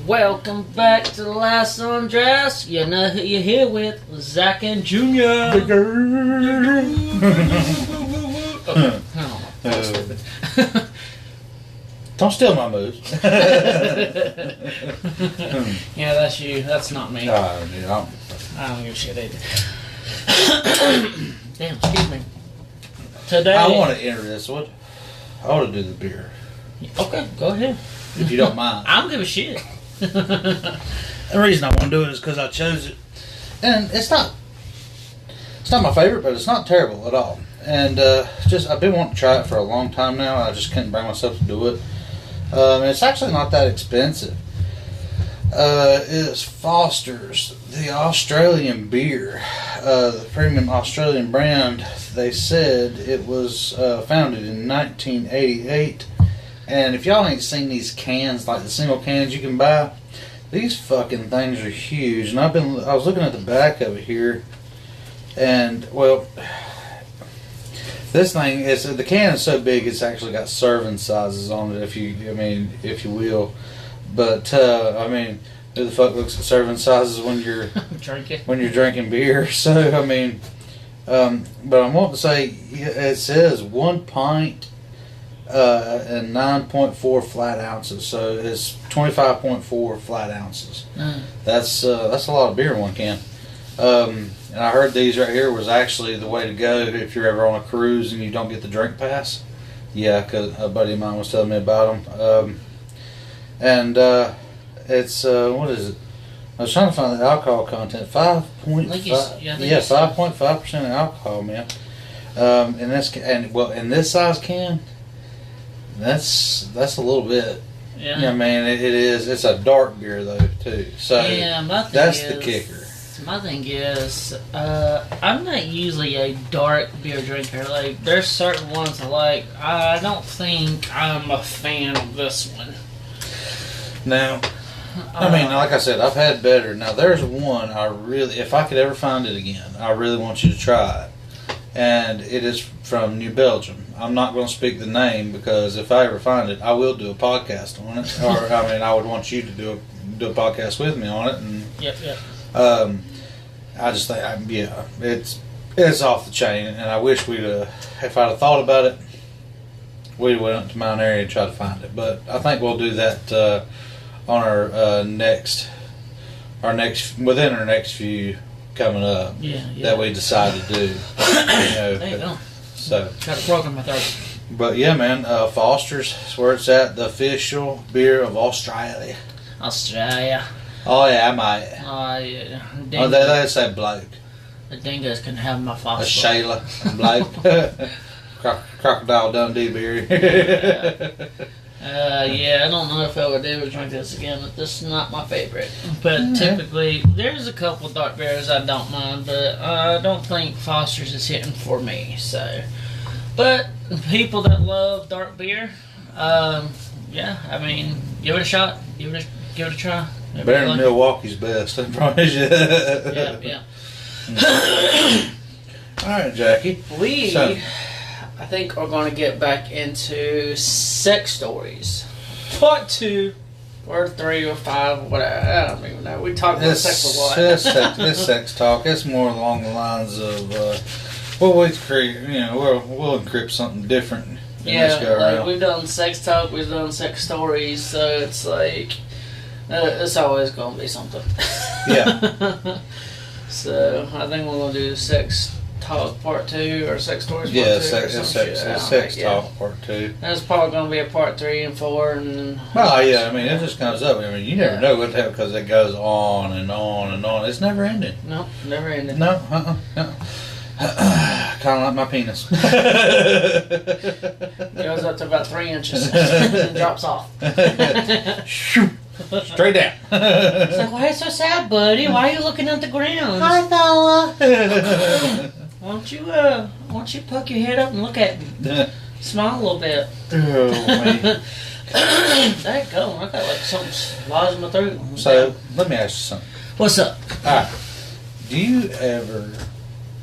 Welcome back to the Last Undress. You know who you're here with, Zach and Junior. Don't steal my moves. Yeah, that's you. That's not me. I don't give a shit either. Damn, excuse me. Today, I want to enter this one. I want to do the beer, Okay, go ahead. if you don't mind. I don't give a shit. The reason I want to do it is because I chose it, and it's not my favorite, but it's not terrible at all. And I've been wanting to try it for a long time now. I just couldn't bring myself to do it. It's actually not that expensive. It's Foster's, the Australian beer, the premium Australian brand. They said it was founded in 1988. And if y'all ain't seen these cans, like the single cans you can buy, these fucking things are huge. And I was looking at the back of it here, and well, this thing is, the can is so big it's actually got serving sizes on it, if you will. But who the fuck looks at serving sizes when you're drinking beer? So but I'm wanting to say it says 1 pint and 9.4 flat ounces, so it's 25.4 flat ounces. That's a lot of beer in one can. And I heard these right here was actually the way to go if you're ever on a cruise and you don't get the drink pass. Yeah, because a buddy of mine was telling me about them. It's what is it? I was trying to find the alcohol content. 5.5% alcohol, man. In this size can, that's a little bit. Yeah. It is. It's a dark beer though too. So that's the kicker. My thing is, I'm not usually a dark beer drinker. Like, there's certain ones I like. I don't think I'm a fan of this one. Now, like I said, I've had better. Now, there's one if I could ever find it again, I really want you to try it. And it is from New Belgium. I'm not going to speak the name because if I ever find it, I will do a podcast on it. Or, I would want you to do a podcast with me on it. And, Yep. I just think, it's off the chain, and I wish if I'd have thought about it, we'd went to Mount Airy and tried to find it. But I think we'll do that on our within our next few coming up. Yeah. That we decide to do. There you go. So got a frog in my throat. But yeah, man, Foster's is where it's at. The official beer of Australia. Australia. Oh yeah, mate. Yeah. Oh, they say bloke. The dingoes can have my Foster. A Shayla and bloke. Crocodile Dundee beer. I don't know if I would ever drink this again, but this is not my favorite. But typically, there's a couple dark beers I don't mind, but I don't think Foster's is hitting for me. So, but people that love dark beer, give it a shot, give it a try. Better than Milwaukee's best, I promise you. Yeah. All right, Jackie. I think are going to get back into sex stories. Part 2, or 3, or 5, or whatever. I don't even know. We talked about sex a lot. This sex talk. It's more along the lines of we'll encrypt something different. We've done sex talk. We've done sex stories. So it's like it's always going to be something. Yeah. So I think we're going to do sex talk part 2 or sex stories part 2. Sex talk part 2. There's probably going to be a part 3 and 4 and. It just comes up. You never know what the hell because it goes on and on and on. It's never ending. No, never ending. No. Kind of like my penis. It goes up to about 3 inches and drops off. Straight down. It's like, why are you so sad, buddy? Why are you looking at the ground? Hi, fella. Why don't you poke your head up and look at me? Smile a little bit. Oh, man. There you go. I got like something lodged in my throat. So, let me ask you something. What's up? Alright. Do you ever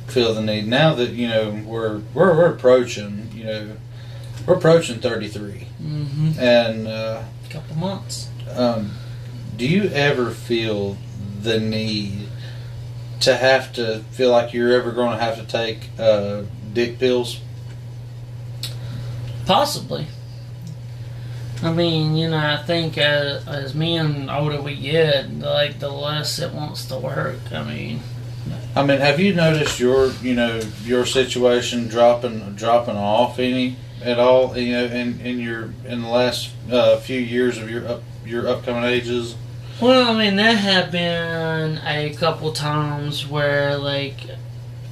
feel the need, now that, we're approaching, we're approaching 33. Mm-hmm. And, couple months. Do you ever feel the need to have to feel like you're ever going to have to take dick pills? Possibly. I mean, you know, I think as men older we get, like the less it wants to work. I mean, have you noticed your situation dropping off any at all? You know, in the last few years of your upcoming ages. Well, I mean, there have been a couple times where like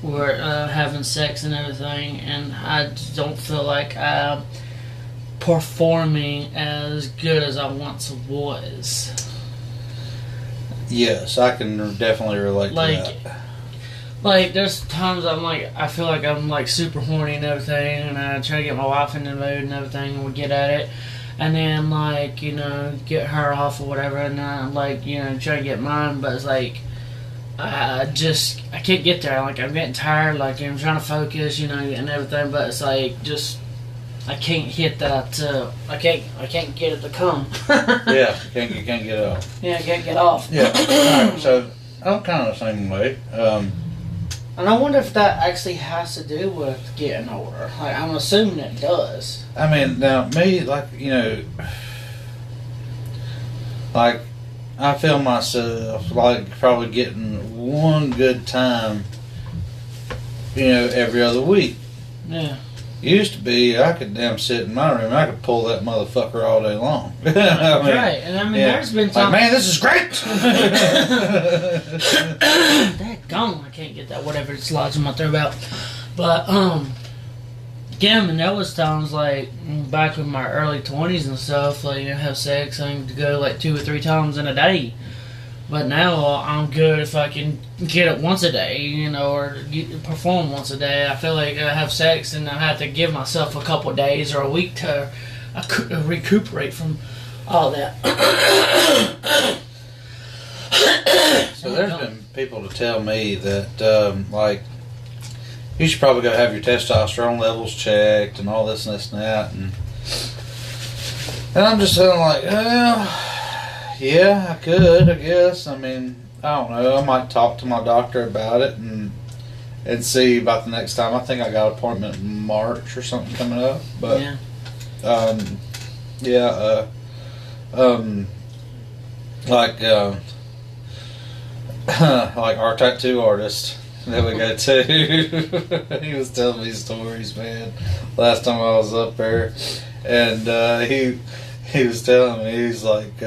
we're having sex and everything, and I don't feel like I'm performing as good as I once was. Yes, I can definitely relate to that. Like, there's times I feel like I'm like super horny and everything, and I try to get my wife in the mood and everything, and we get at it, and then like, you know, get her off or whatever, and I'm like, you know, try to get mine, but it's like I can't get there. Like, I'm getting tired, like I'm trying to focus, you know, and everything, but it's like just I can't hit that. I can't get it to come. Yeah, you can't get it off. Yeah, I can't get off. Yeah. Alright, so I'm kind of the same way. And I wonder if that actually has to do with getting older. Like, I'm assuming it does. I mean, now me, like, you know, like I feel myself like probably getting one good time, you know, every other week. Yeah. Used to be, I could damn sit in my room, I could pull that motherfucker all day long. I mean, right, and I mean, there's been times. Like, man, this is great! Daggone, I can't get that, whatever it's lodged in my throat about. But, yeah, I mean, there was times, like, back in my early 20s and stuff, like, you know, have sex, I need to go, like, 2 or 3 times in a day. But now I'm good if I can get it once a day, you know, or perform once a day. I feel like I have sex and I have to give myself a couple of days or a week to recuperate from all that. So there's been people to tell me that, like, you should probably go have your testosterone levels checked and all this and this and that. And I'm just saying, like, well, yeah, I could, I guess. I mean, I don't know. I might talk to my doctor about it and see about the next time. I think I got an appointment in March or something coming up. But, like our tattoo artist that we go to, he was telling me stories, man, last time I was up there. And he was telling me, he's like,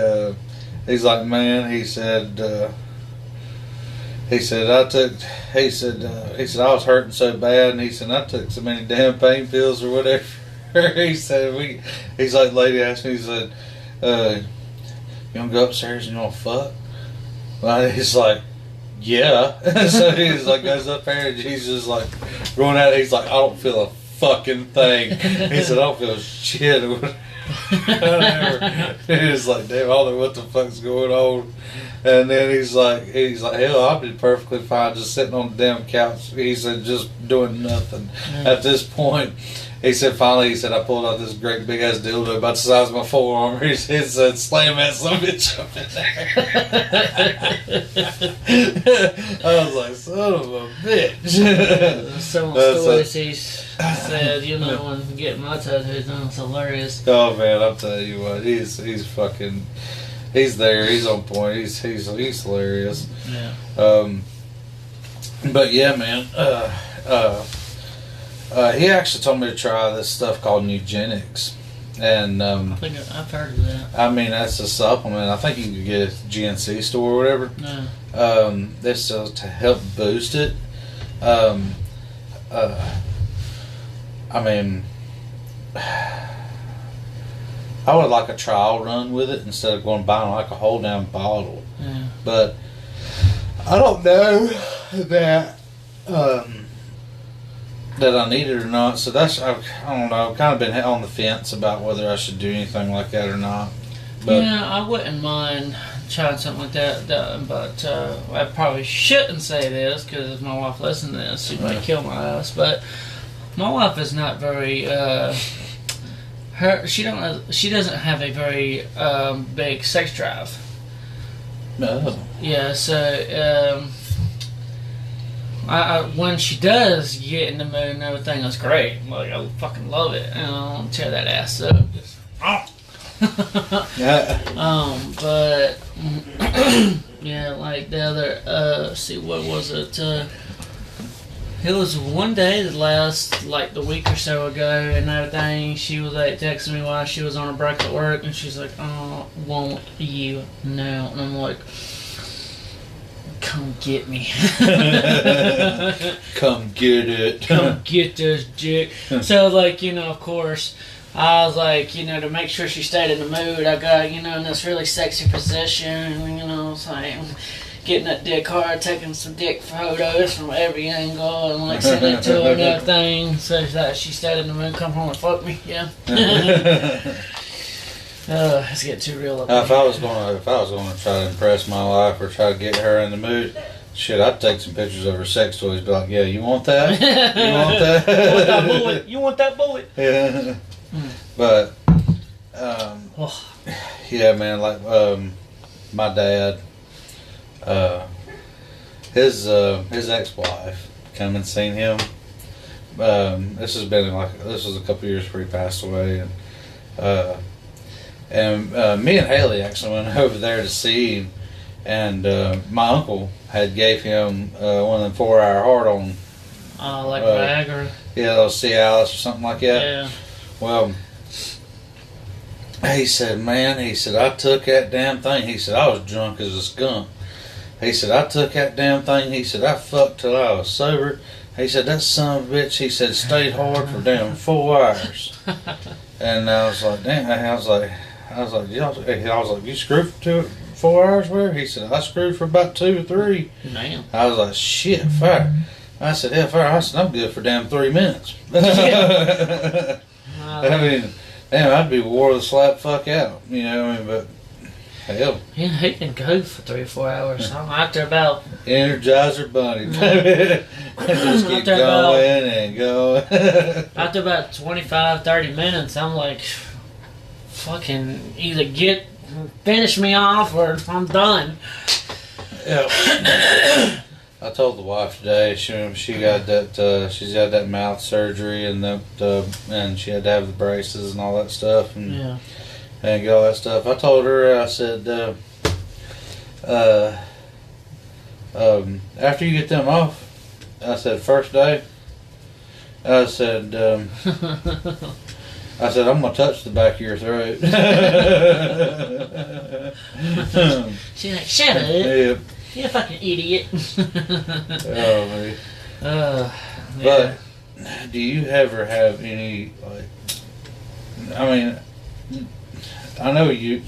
man, he said, I was hurting so bad, and he said, I took so many damn pain pills or whatever. He's like, lady asked me, he said, you want to go upstairs and you want to fuck? Well, he's like, yeah. So he's like, goes up there and he's just like going at it. He's like, I don't feel a fucking thing. He said, I don't feel shit. He was like, damn, I don't know what the fuck's going on. And then he's like, hell, I've been perfectly fine just sitting on the damn couch. He said, just doing nothing. At this point, he said, finally, he said, I pulled out this great big ass dildo about the size of my forearm. He said, slam that son of a bitch up in there. I was like, son of a bitch. Someone said, you know, when getting my tattoos done, it's hilarious. Oh man, I'll tell you what, he's fucking, he's there, he's on point, he's hilarious. Yeah. But yeah, man, he actually told me to try this stuff called Nugenics, and I think I've heard of that. I mean, that's a supplement. I think you can get it at the GNC store or whatever. No. This is to help boost it. I mean, I would like a trial run with it instead of going buying like a whole damn bottle. Yeah. But I don't know that that I need it or not. So that's, I don't know. I've kind of been on the fence about whether I should do anything like that or not. But yeah, I wouldn't mind trying something like that, but I probably shouldn't say this because if my wife listens to this, she might kill my ass. But my wife is not very She doesn't have a very big sex drive. No. Yeah, so when she does get in the mood and everything, that's great. Like I fucking love it, and I want to tear that ass up. Just, Yeah. But yeah, like the other. See, what was it? It was one day that last like the week or so ago and everything. She was like texting me while she was on a break at work, and she's like, "Oh, won't you now?" And I'm like, "Come get me." Come get it. Come get this chick. So like, of course, I was like, to make sure she stayed in the mood, I got, in this really sexy position, it's like getting that dick hard, taking some dick photos from every angle and like sending it to her and everything so that she stayed in the mood, come home and fuck me, yeah. It's getting too real up If I was gonna try to impress my wife or try to get her in the mood, shit, I'd take some pictures of her sex toys. Be like, yeah, you want that? You want that? You want that bullet? You want that bullet? Yeah. But yeah, man, like my dad, his ex-wife come and seen him. This was a couple years before he passed away, and me and Haley actually went over there to see him, and my uncle had gave him one of them 4-hour hard-on. Like Viagra? Yeah, those Cialis or something like that. Yeah. Well, he said, I took that damn thing. He said, I was drunk as a skunk. He said, I took that damn thing. He said, I fucked till I was sober. He said, that son of a bitch, he said, stayed hard for damn 4 hours. And I was like, damn, I was like, you screwed for 4 hours where? He said, I screwed for about 2 or 3. Damn. I was like, shit, fire. I said, hell, fire. I said, I'm good for damn 3 minutes. Yeah. I mean, damn, I'd be wore the slap fuck out, but hell. Yeah, he can go for 3 or 4 hours. After about Energizer Bunny, baby. Just keep going and going. after about 25, 30 minutes, I'm like, fucking either finish me off or I'm done. Yeah. I told the wife today she got that she's had that mouth surgery and and she had to have the braces and all that stuff and get all that stuff. I told her, I said, after you get them off, I said, first day, I said, I'm gonna touch the back of your throat. She's like, shut up. Yeah. You fucking idiot. Oh, man. Yeah. But do you ever have any, like, I mean, I know we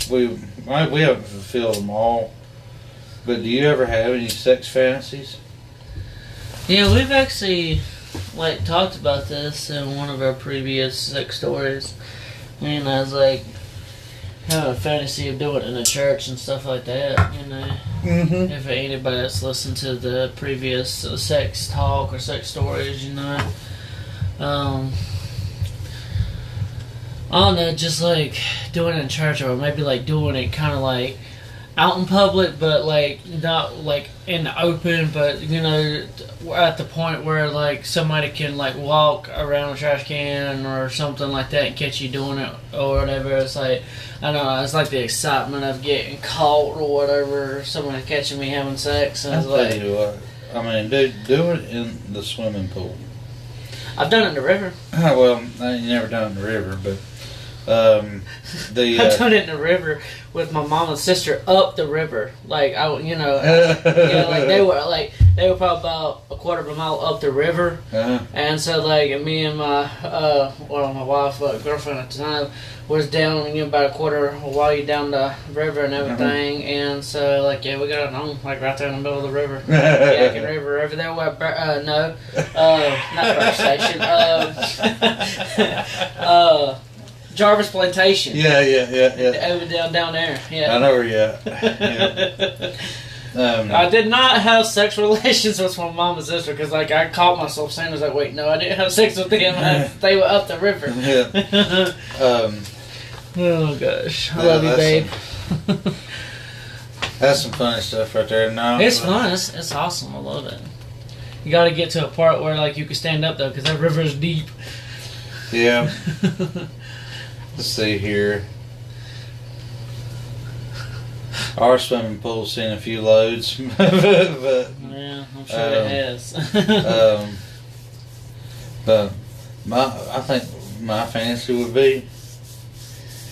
haven't fulfilled them all, but do you ever have any sex fantasies? Yeah, we've actually like talked about this in one of our previous sex stories. And I was like having a fantasy of doing it in a church and stuff like that, Mm-hmm. If anybody that's listened to the previous sex talk or sex stories, I don't know, just like doing it in church, or maybe like doing it kind of like out in public, but like not like in the open, but we're at the point where like somebody can like walk around a trash can or something like that and catch you doing it or whatever. It's like, I don't know, it's like the excitement of getting caught or whatever, somebody catching me having sex. And I'll it's tell like, you what, I mean, dude, do it in the swimming pool. I've done it in the river. Well, I ain't never done it in the river, but I've done it in the river with my mom and sister up the river. Like like they were probably about a quarter of a mile up the river, and so like me and my my wife, girlfriend at the time, was down about a quarter while you down the river and everything, and so like we got it on like right there in the middle of the river, Yakin River over there where not Birch Station, Jarvis Plantation. Yeah. Over down there. Yeah. I know where you're at. Yeah. I did not have sexual relations with my mom and sister because, like, I caught myself saying, I was like, wait, no, I didn't have sex with them. They were up the river. Yeah. Oh, gosh. I love you, babe. That's some funny stuff right there. No, It's fun. It's awesome. I love it. You got to get to a part where, like, you can stand up, though, because that river is deep. Yeah. Let's see here. Our swimming pool's seen a few loads, but Yeah, I'm sure it has. but I think my fantasy would be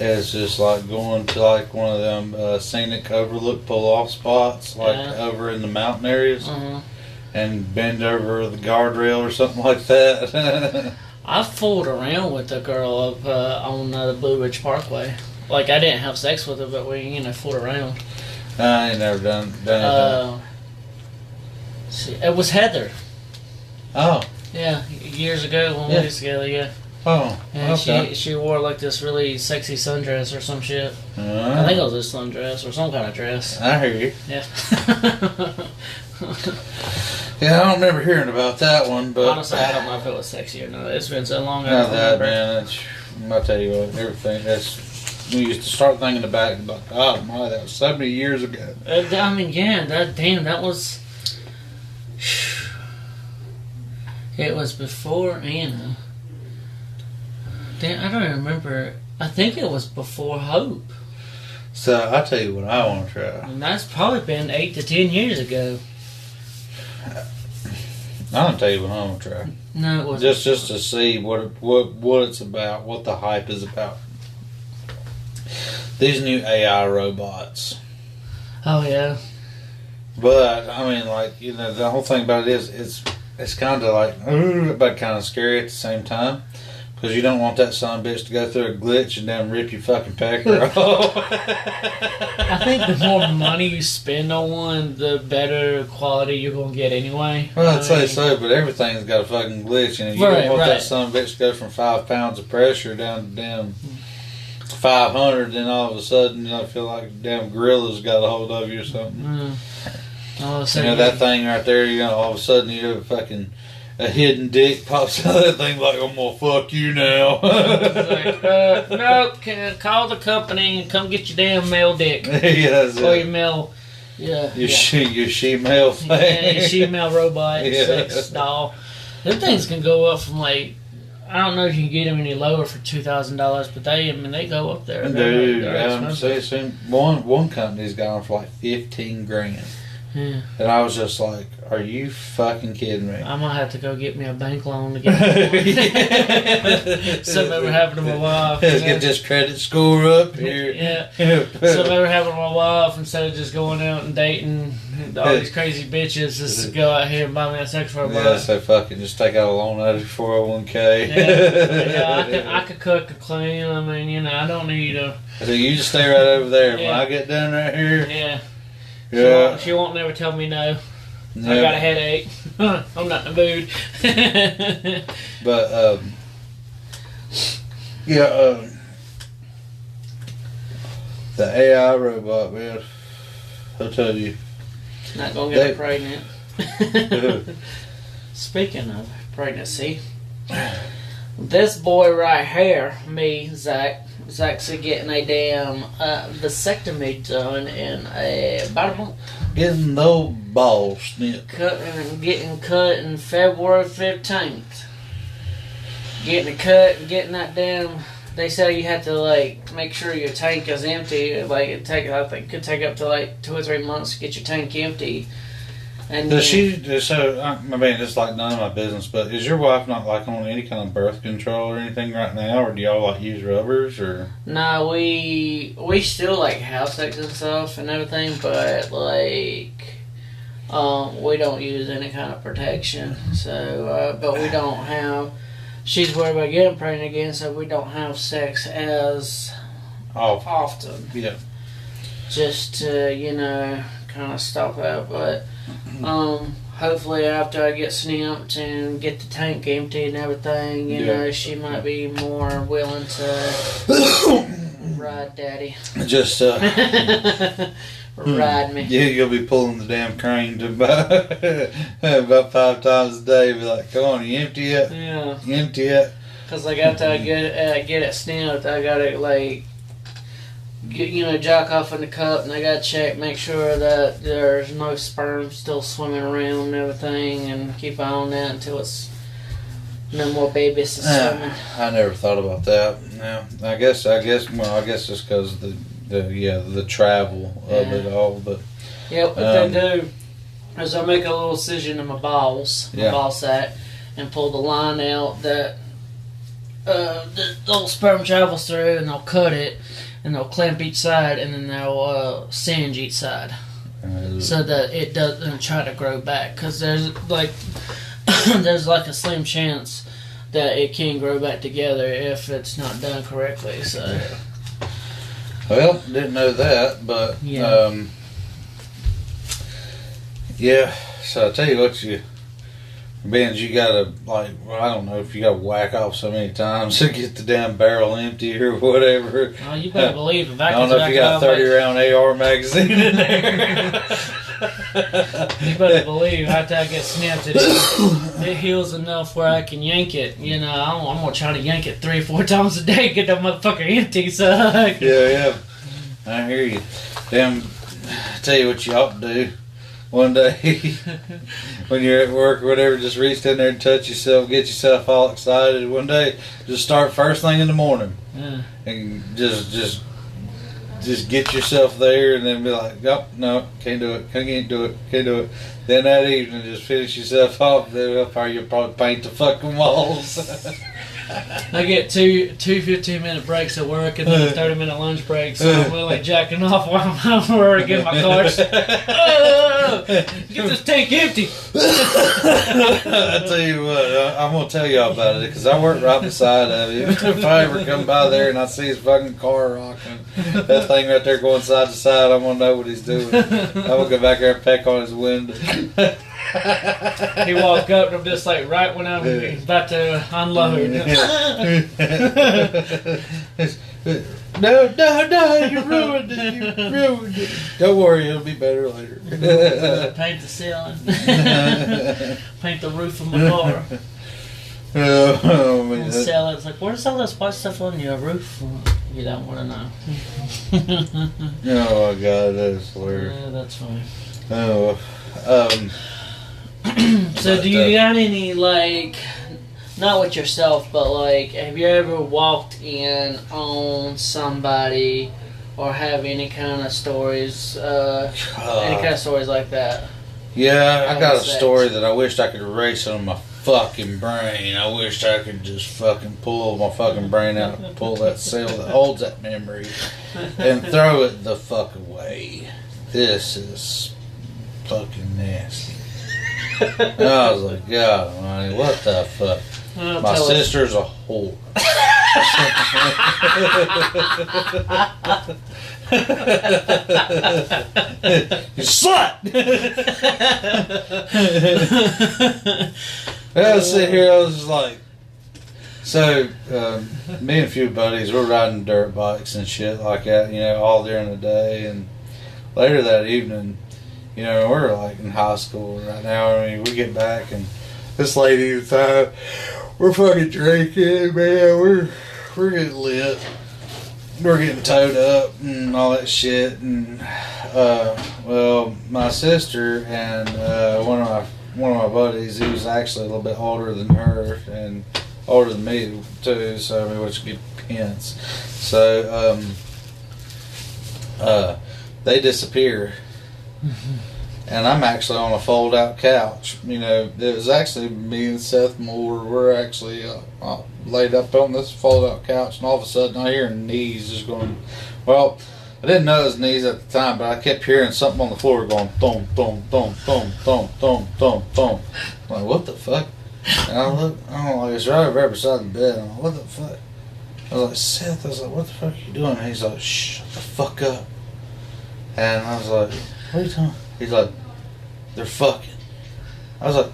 is just like going to like one of them scenic overlook pull-off spots, like over in the mountain areas, and bend over the guardrail or something like that. I fooled around with a girl up on the Blue Ridge Parkway. Like, I didn't have sex with her, but we, fooled around. I ain't never done anything. See, it was Heather. Oh. Yeah, years ago when we was together, yeah. Oh, And okay. she wore like this really sexy sundress or some shit. I think it was a sundress or some kind of dress. I hear you. Yeah. Yeah, I don't remember hearing about that one, but Honestly, I don't know if it was sexy or not. It's been so long. Not that, man. I'll tell you what, everything we used to start thinking about, like, oh my, that was 70 years ago. I mean, yeah, that was. It was before Anna. Damn, I don't even remember. I think it was before Hope. So I'll tell you what I want to try. And that's probably been 8 to 10 years ago. I'll tell you what I want to try. No, it wasn't. Just to see what it's about, what the hype is about. These new AI robots. Oh yeah. But I mean, like, the whole thing about it is it's kind of like, but kind of scary at the same time. Because you don't want that son of a bitch to go through a glitch and then rip your fucking pecker off. I think the more money you spend on one, the better quality you're going to get anyway. Well, I'd say so, but everything's got a fucking glitch in it. You don't want that son of a bitch to go from 5 pounds of pressure down to damn 500, then all of a sudden I feel like a damn gorilla's got a hold of you or something. All of a sudden, that thing right there, all of a sudden you have a hidden dick pops out of that thing like, I'm gonna fuck you now. like, nope, call the company and come get your damn male dick. Yeah, that's or it. your male, your she-male thing. Yeah, your she-male robot, Yeah. sex doll. Them things can go up from like, I don't know if you can get them any lower for $2,000, but they go up there. Dude, one company's gone for like 15 grand. Yeah. And I was just like, are you fucking kidding me? I might have to go get me a bank loan to get one. Something ever happened to my wife. Get this credit score up here. Yeah. Something ever happened to my wife, instead of just going out and dating all these crazy bitches, just to go out here and buy me a sex robot. Yeah, so fucking just take out a loan out of your 401k. Yeah, I could cook and clean. I mean, I don't need a... So you just stay right over there. When I get done right here... Yeah. Yeah. She won't never tell me no. I got a headache. I'm not in the mood. But the AI robot, man, I'll tell you. Not gonna get her pregnant. Speaking of pregnancy, this boy right here, me, Zach, is actually getting a damn vasectomy done in about a month. Getting those balls snipped. Getting cut in February 15th. Getting a cut and getting that damn... They say you have to, like, make sure your tank is empty. Like, I think it could take up to, like, 2 or 3 months to get your tank empty. And Does she, so, I mean, it's like none of my business, but is your wife not, like, on any kind of birth control or anything right now, or do y'all, like, use rubbers, or? No, we still, like, have sex and stuff and everything, but, like, we don't use any kind of protection, so, but we don't have, she's worried about getting pregnant again, so we don't have sex as often. Yeah. Just to, kind of stop that, but, hopefully after I get snipped and get the tank empty and everything, she might be more willing to Ride, daddy. Just Ride me. Yeah, you'll be pulling the damn crane to about 5 times a day. Be like, come on, you empty it? Yeah. You empty it? Cause like after I get it snipped, I gotta like jack off in the cup, and I gotta check, make sure that there's no sperm still swimming around and everything, and keep an eye on that until it's no more babies swimming. I never thought about that. No, I guess just because the travel of it all, but what they do is I make a little incision in my balls, ball sack, and pull the line out that the little sperm travels through, and they'll cut it, and they'll clamp each side, and then they'll singe each side, so that it doesn't try to grow back. Because there's like a slim chance that it can grow back together if it's not done correctly. So. Well, didn't know that, but So I tell you what, you gotta I don't know if you gotta whack off so many times to get the damn barrel empty or whatever. Oh, you better believe it. I don't know if you got a 30-round AR magazine in there. You better believe after I get snipped, it heals enough where I can yank it. I'm gonna try to yank it 3 or 4 times a day, get that motherfucker empty. So yeah, I hear you. Damn, I tell you what you ought to do. One day, when you're at work or whatever, just reach in there and touch yourself, get yourself all excited. One day, just start first thing in the morning, and just get yourself there, and then be like, "Nope, no, can't do it, can't do it." Then that evening, just finish yourself off. Then you'll probably paint the fucking walls. I get two 15-minute breaks at work and then a 30-minute lunch break, so I'm really jacking off while I'm working my cars. Get this tank empty. I tell you what, I'm gonna tell y'all about it because I work right beside of it. If I ever come by there and I see his fucking car rocking, that thing right there going side to side, I'm gonna know what he's doing. I'm gonna go back there and peck on his window. He walked up and I'm just like right when I'm about to unload. No, you ruined it. Don't worry, it'll be better later. Paint the ceiling. Paint the roof of my car. Oh, man. Sell it. It's like, where's all this white stuff on your roof? You don't want to know. Oh my God, that is hilarious. Yeah, that's funny. Oh, so do you got any, not with yourself, but have you ever walked in on somebody or have any kind of stories, like that? Yeah, I got a story that I wished I could erase on my fucking brain. I wished I could just fucking pull my fucking brain out and pull that cell that holds that memory and throw it the fuck away. This is fucking nasty. I was like, God almighty, what the fuck? My sister's a whore. You slut! I was sitting here, I was just like, so, me and a few buddies, we're riding dirt bikes and shit like that, all during the day, and later that evening, we're in high school right now. I mean, we get back and this lady and I, we're fucking drinking, man. We're getting lit. We're getting towed up and all that shit. And my sister and one of my buddies, he was actually a little bit older than her and older than me too. So I mean, which good hints. So they disappear. And I'm actually on a fold-out couch. It was actually me and Seth Moore. We're actually laid up on this fold-out couch, and all of a sudden I hear knees just going. Well, I didn't know it was knees at the time, but I kept hearing something on the floor going thump, thump, thump, thump, thump, thump, thump, thump. I'm like, what the fuck? And I look, it's right over there beside the bed. I'm like, what the fuck? I was like, Seth, what the fuck are you doing? And he's like, shut the fuck up. And I was like, what are you talking about? He's like, they're fucking. I was like,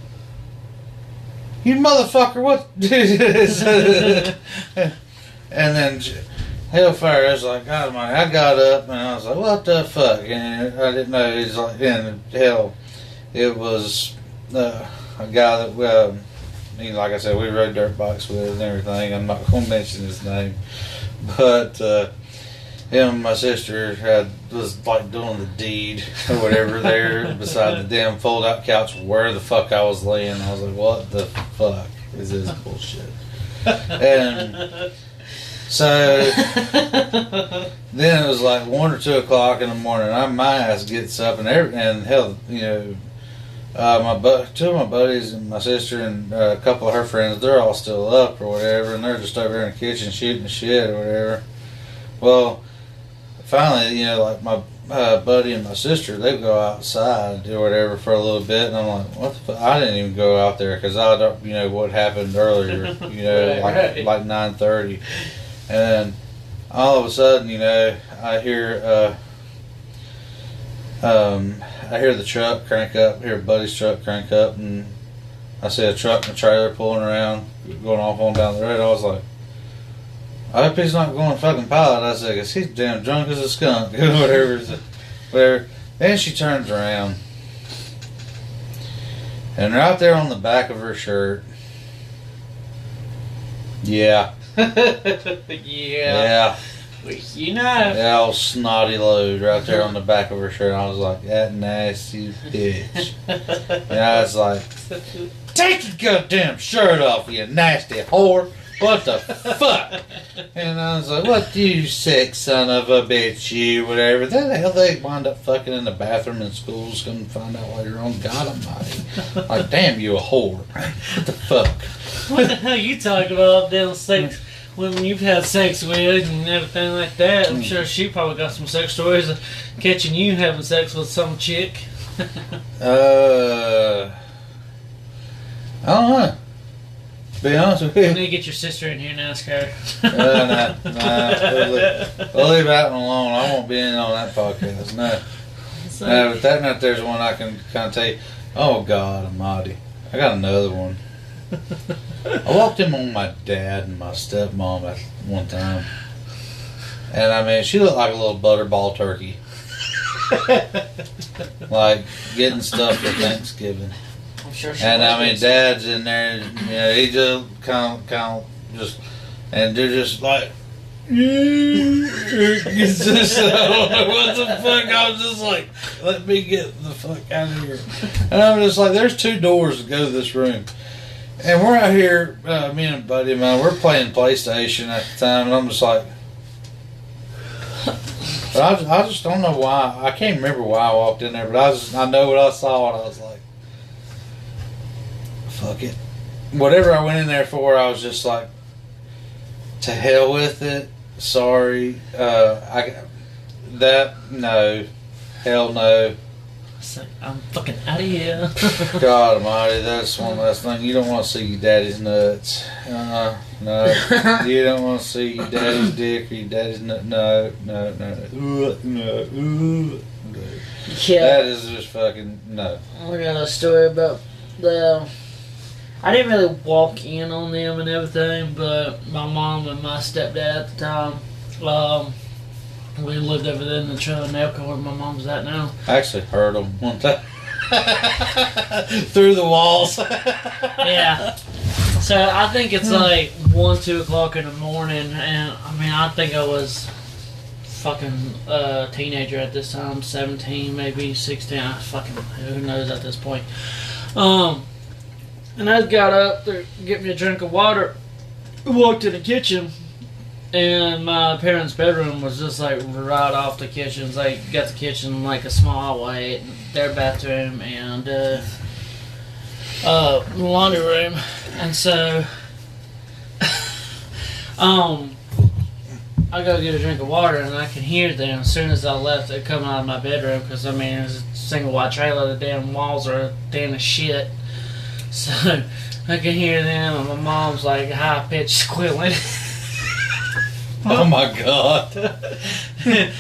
you motherfucker, what? And then Hellfire, I was like, God, man. I got up and I was like, what the fuck? And I didn't know. He's like, and hell, it was a guy that, like I said, we rode dirt bikes with and everything. I'm not going to mention his name. But him and my sister was like doing the deed or whatever there beside the damn fold out couch where the fuck I was laying. I was like, what the fuck is this bullshit? And so then it was like 1 or 2 o'clock in the morning. My ass gets up and hell, two of my buddies and my sister and a couple of her friends, they're all still up or whatever, and they're just over in the kitchen shooting the shit or whatever. Well, finally, like my buddy and my sister, they go outside or whatever for a little bit, and I'm like, what the fuck? I didn't even go out there because I don't, what happened earlier, right. like 9:30. And all of a sudden, I hear the truck crank up, hear a buddy's truck crank up, and I see a truck and a trailer pulling around, going off on down the road. I was like, I hope he's not going fucking pilot. I said, 'cause he's damn drunk as a skunk, whatever. Then she turns around, and right there on the back of her shirt, yeah. Yeah. Yeah, old snotty load right there on the back of her shirt. I was like, that nasty bitch. And I was like, take your goddamn shirt off, you nasty whore. What the fuck? And I was like, what you sick son of a bitch, you, whatever. Then the hell they wind up fucking in the bathroom in schools, come find out later on. God almighty. Like, damn, you a whore. What the fuck? What the hell you talking about, damn sex women you've had sex with and everything like that? I'm sure she probably got some sex stories of catching you having sex with some chick. I don't know. To be honest with you. You need to get your sister in here and ask her. Nah. We'll leave that one alone. I won't be in on that podcast. No. But that right there's one I can kind of tell you. Oh, God almighty. I got another one. I walked in on my dad and my stepmom at one time. And I mean, she looked like a little butterball turkey. Like getting stuff for Thanksgiving. I'm sure she and I mean, Dad's in there, he just kind of just, and they're just like, it's just, I don't know what the fuck. I was just like, let me get the fuck out of here. And I'm just like, there's 2 doors to go to this room. And we're out here, me and a buddy of mine, we're playing PlayStation at the time, and I'm just like, but I just don't know why. I can't remember why I walked in there, but I know what I saw, and I was like, fuck it. Whatever I went in there for, I was just like, to hell with it. Sorry. No. Hell no. I'm fucking out of here. God almighty, that's one last thing. You don't want to see your daddy's nuts. No. You don't want to see your daddy's dick or your daddy's nut. No. Yeah. That is just fucking no. I got a story about I didn't really walk in on them and everything, but my mom and my stepdad at the time, we lived over there in the Trail of Nelco where my mom's at now. I actually heard them one time. Through the walls. Yeah. So I think it's like 1, 2 o'clock in the morning, and I mean, I think I was fucking teenager at this time, 17, maybe 16, who knows at this point. And I got up to get me a drink of water, walked to the kitchen, and my parents' bedroom was just like right off the kitchen. It's like got the kitchen like a small way, their bathroom and laundry room, and so I go get a drink of water, and I can hear them as soon as I left. They come out of my bedroom because I mean it's a single wide trailer. The damn walls are damn as shit. So I can hear them, and my mom's like high pitched squealing. Oh my God! And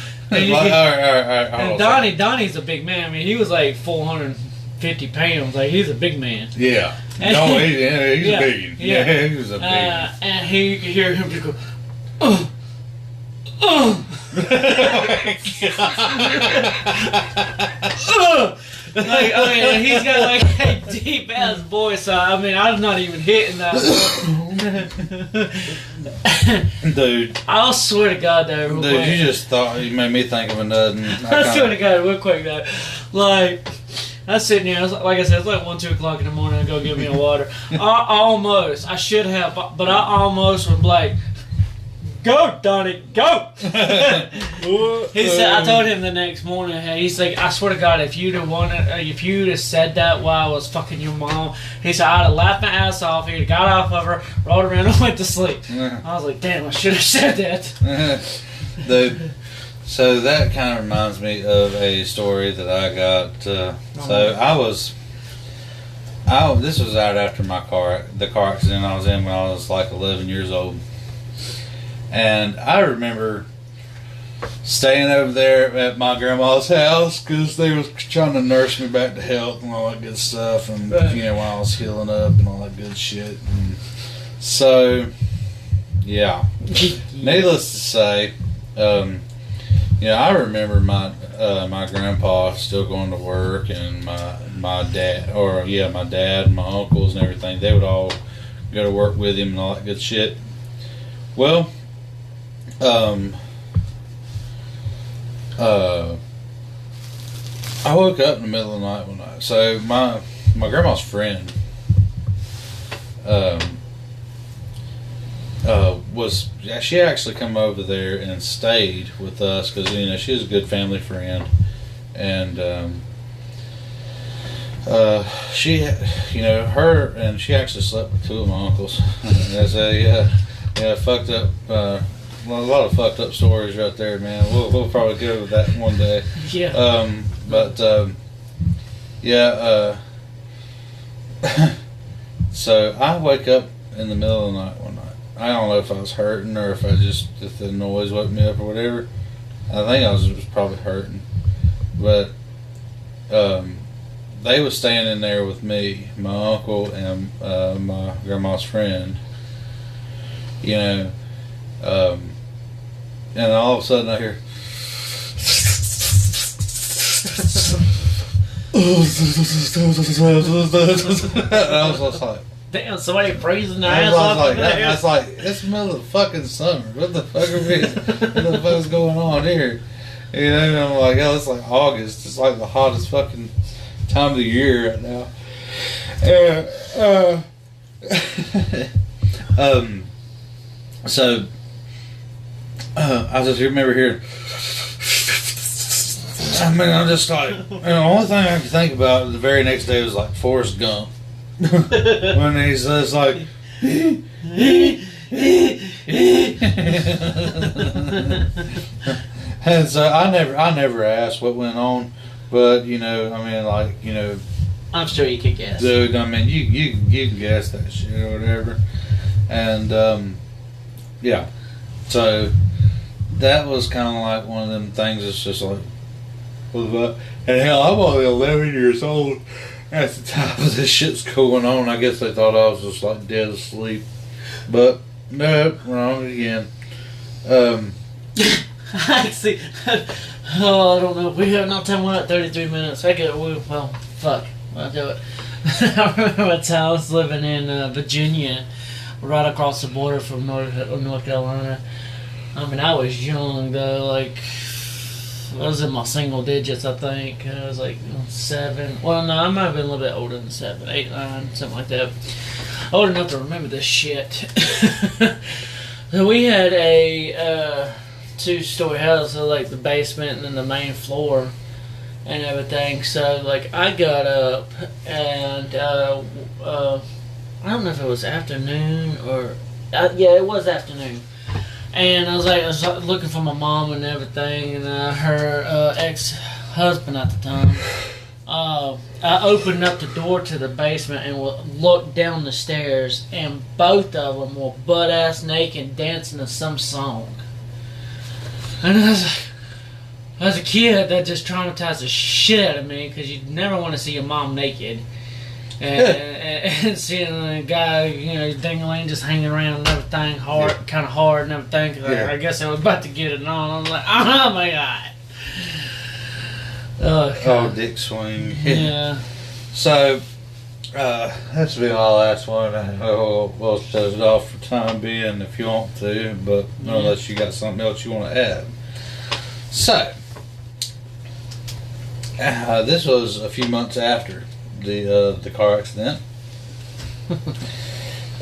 Donnie's a big man. I mean, he was like 450 pounds. Like he's a big man. Yeah. No, he's a big. Yeah, he was a big. And you could hear him just go, Like, I mean, he's got like a deep ass voice. So, I mean, I'm not even hitting that. Dude. I'll swear to God, though. Dude, quick. you just thought you made me think of another. I swear to God, real quick though. Like, I was sitting here, I was, like I said, it's like 1, 2 o'clock in the morning. I go get me a water. I should have, but I almost was like, "Go, Donnie, go!" He said, I told him the next morning. He's like, "I swear to God, if you'd have said that while I was fucking your mom," he said, "I'd have laughed my ass off. He'd have got off of her, rolled around, and went to sleep." I was like, "Damn, I should have said that." Dude, so that kind of reminds me of a story that I got. This was out after the car accident I was in when I was like 11 years old. And I remember staying over there at my grandma's house because they was trying to nurse me back to health and all that good stuff. And, while I was healing up and all that good shit. And so, yeah. Needless to say, I remember my grandpa still going to work, and my dad, my uncles and everything, they would all go to work with him and all that good shit. Well, I woke up in the middle of the night one night. So my grandma's friend she actually come over there and stayed with us because she was a good family friend, and she actually slept with 2 of my uncles. That's fucked up. A lot of fucked up stories right there, man. We'll probably go over that one day. Yeah. So I wake up in the middle of the night one night. I don't know if I was hurting or if the noise woke me up or whatever. I think I was probably hurting, but they was staying in there with me, my uncle, and my grandma's friend. And all of a sudden I hear. And I was just like, damn, somebody freezing their ass off. I was like, it's the middle of the fucking summer. What the fuck what the fuck is going on here? And I'm like, it's like August. It's like the hottest fucking time of the year right now. So I just remember hearing. I mean, I'm just like, the only thing I could think about the very next day was like Forrest Gump. When he says like, and so I never asked what went on, but I'm sure you could guess. Dude, I mean, you can guess that shit or whatever, and so that was kind of like one of them things that's just like, and hell, I'm only 11 years old at the time of this shit's going on. I guess they thought I was just like dead asleep, but no, wrong again. See, I don't know. We have not time. We're at 33 minutes. Fuck. I'll do it. I remember a time I was living in Virginia, right across the border from North Carolina. I mean, I was young though, like I was in my single digits, I think. I was like 7. Well, no, I might have been a little bit older than 7, 8, 9, something like that. Old enough to remember this shit. So we had a 2-story house, so like the basement and then the main floor and everything. So like I got up and I don't know if it was afternoon or yeah, it was afternoon. And I was looking for my mom and everything, and her ex-husband at the time. I opened up the door to the basement and looked down the stairs, and both of them were butt-ass naked dancing to some song. And I was like, as a kid, that just traumatized the shit out of me, because you never want to see your mom naked. and seeing the guy, you know, dingling just hanging around and everything kind of hard and everything. 'Cause I guess I was about to get it on. I was like, oh my god. Oh, Dick Swing. Yeah. So, that's been our last one. We'll shut it off for time being if you want to, but unless you got something else you want to add. So, this was a few months after the car accident,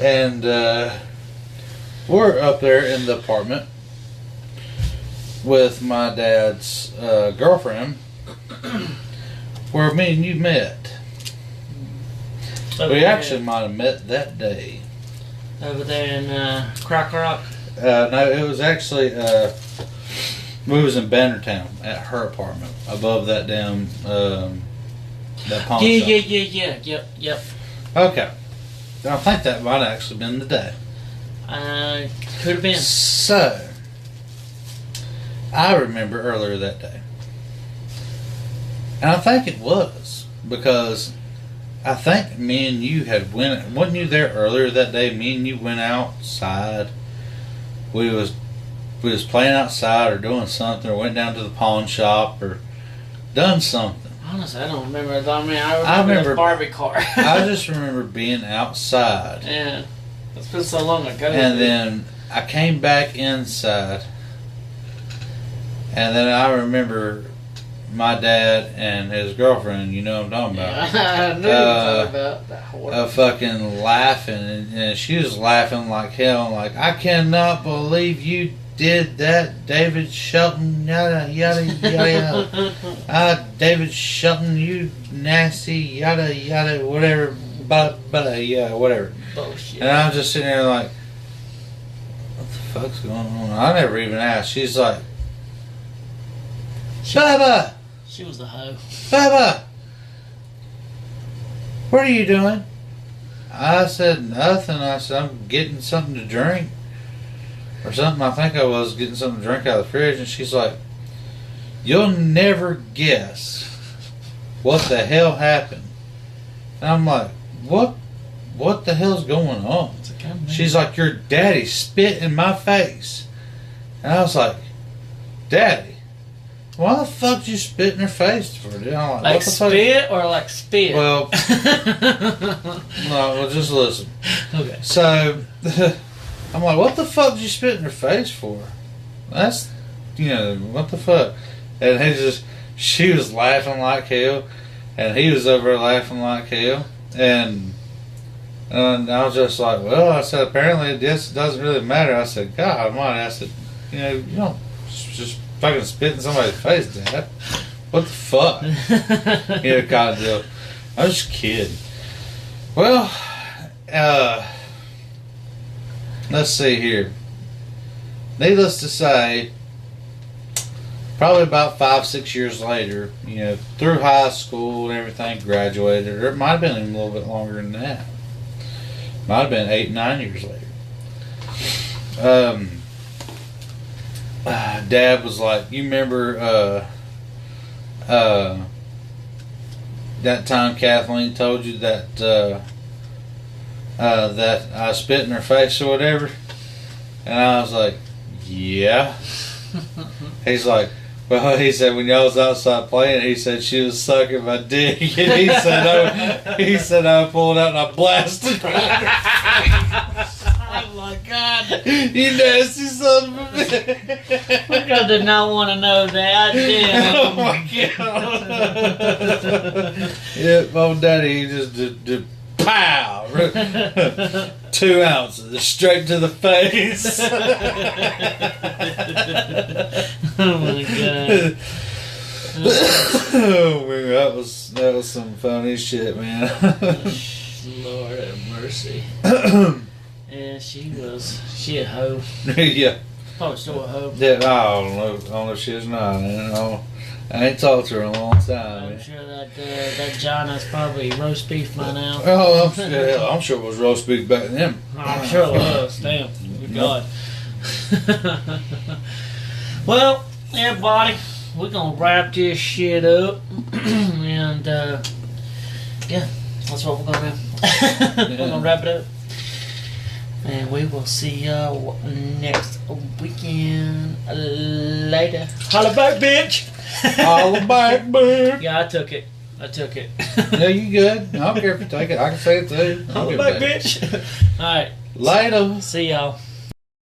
and we're up there in the apartment with my dad's girlfriend, where me and you met. We actually might have met that day. Over there in Crack Rock? No, it was actually, we was in Bannertown at her apartment, above that damn, that pawn shop. Yep. Okay. I think that might have actually been the day. Could have been. So, I remember earlier that day. And I think it was, because I think me and you wasn't you there earlier that day? Me and you went outside. We was playing outside or doing something, or went down to the pawn shop or done something. Honestly, I don't remember. I remember the Barbie car. I just remember being outside. Yeah. It's been so long ago. And then I came back inside. And then I remember my dad and his girlfriend, you know what I'm talking about. Yeah, I knew you were talking about that horse. Fucking laughing, and she was laughing like hell, like, I cannot believe you did that, David Shelton, yada yada yada. David Shelton, you nasty, yada yada, whatever, but yeah, whatever. Bullshit. And I was just sitting there like, what the fuck's going on? I never even asked. She's like, Baba! She was the hoe. Baba! What are you doing? I said nothing. I said, I'm getting something to drink. Or something. I think I was getting something to drink out of the fridge. And she's like, you'll never guess what the hell happened. And I'm like, what the hell's going on? She's like, your daddy spit in my face. And I was like, Daddy? Why the fuck did you spit in her face for? Dude? I'm like spit or like spit? Well, no, well, just listen. Okay. So, I'm like, what the fuck did you spit in her face for? That's, what the fuck? And she was laughing like hell, and he was over there laughing like hell, and I was just like, well, I said, apparently this doesn't really matter. I said, God almighty, I said, you don't just fucking spit in somebody's face, Dad. What the fuck? Kind of deal. I was just kidding. Well, let's see here. Needless to say, probably about 5-6 years later, through high school and everything, graduated, or it might have been even a little bit longer than that. Might have been 8-9 years later. Dad was like, you remember that time Kathleen told you that that I spit in her face or whatever? And I was like, yeah. He's like, well, he said when y'all was outside playing, he said she was sucking my dick, and he said I pulled out and I blasted her. Oh my God! You nasty son of a bitch! I did not want to know that. I did. Oh my God! Yep, old daddy, he just did pow! 2 ounces straight to the face. Oh my God! Oh man, that was some funny shit, man. Lord have mercy. Yeah, she a hoe. Yeah. Probably still a hoe. Yeah, I don't know if she is not. I ain't talked to her in a long time. I'm sure that Johnna's probably roast beef by now. Oh, I'm sure it was roast beef back then. I'm sure it was. Damn. Good God. Well, everybody, we're going to wrap this shit up. And, yeah. That's what we're gonna do. We're gonna wrap it up. And we will see y'all next weekend. Later. Holla back, bitch! Holla back, bitch! Yeah, I took it. Yeah, you good. I don't care if you take it. I can say it too. Holla back, bitch! Alright. Later. See y'all.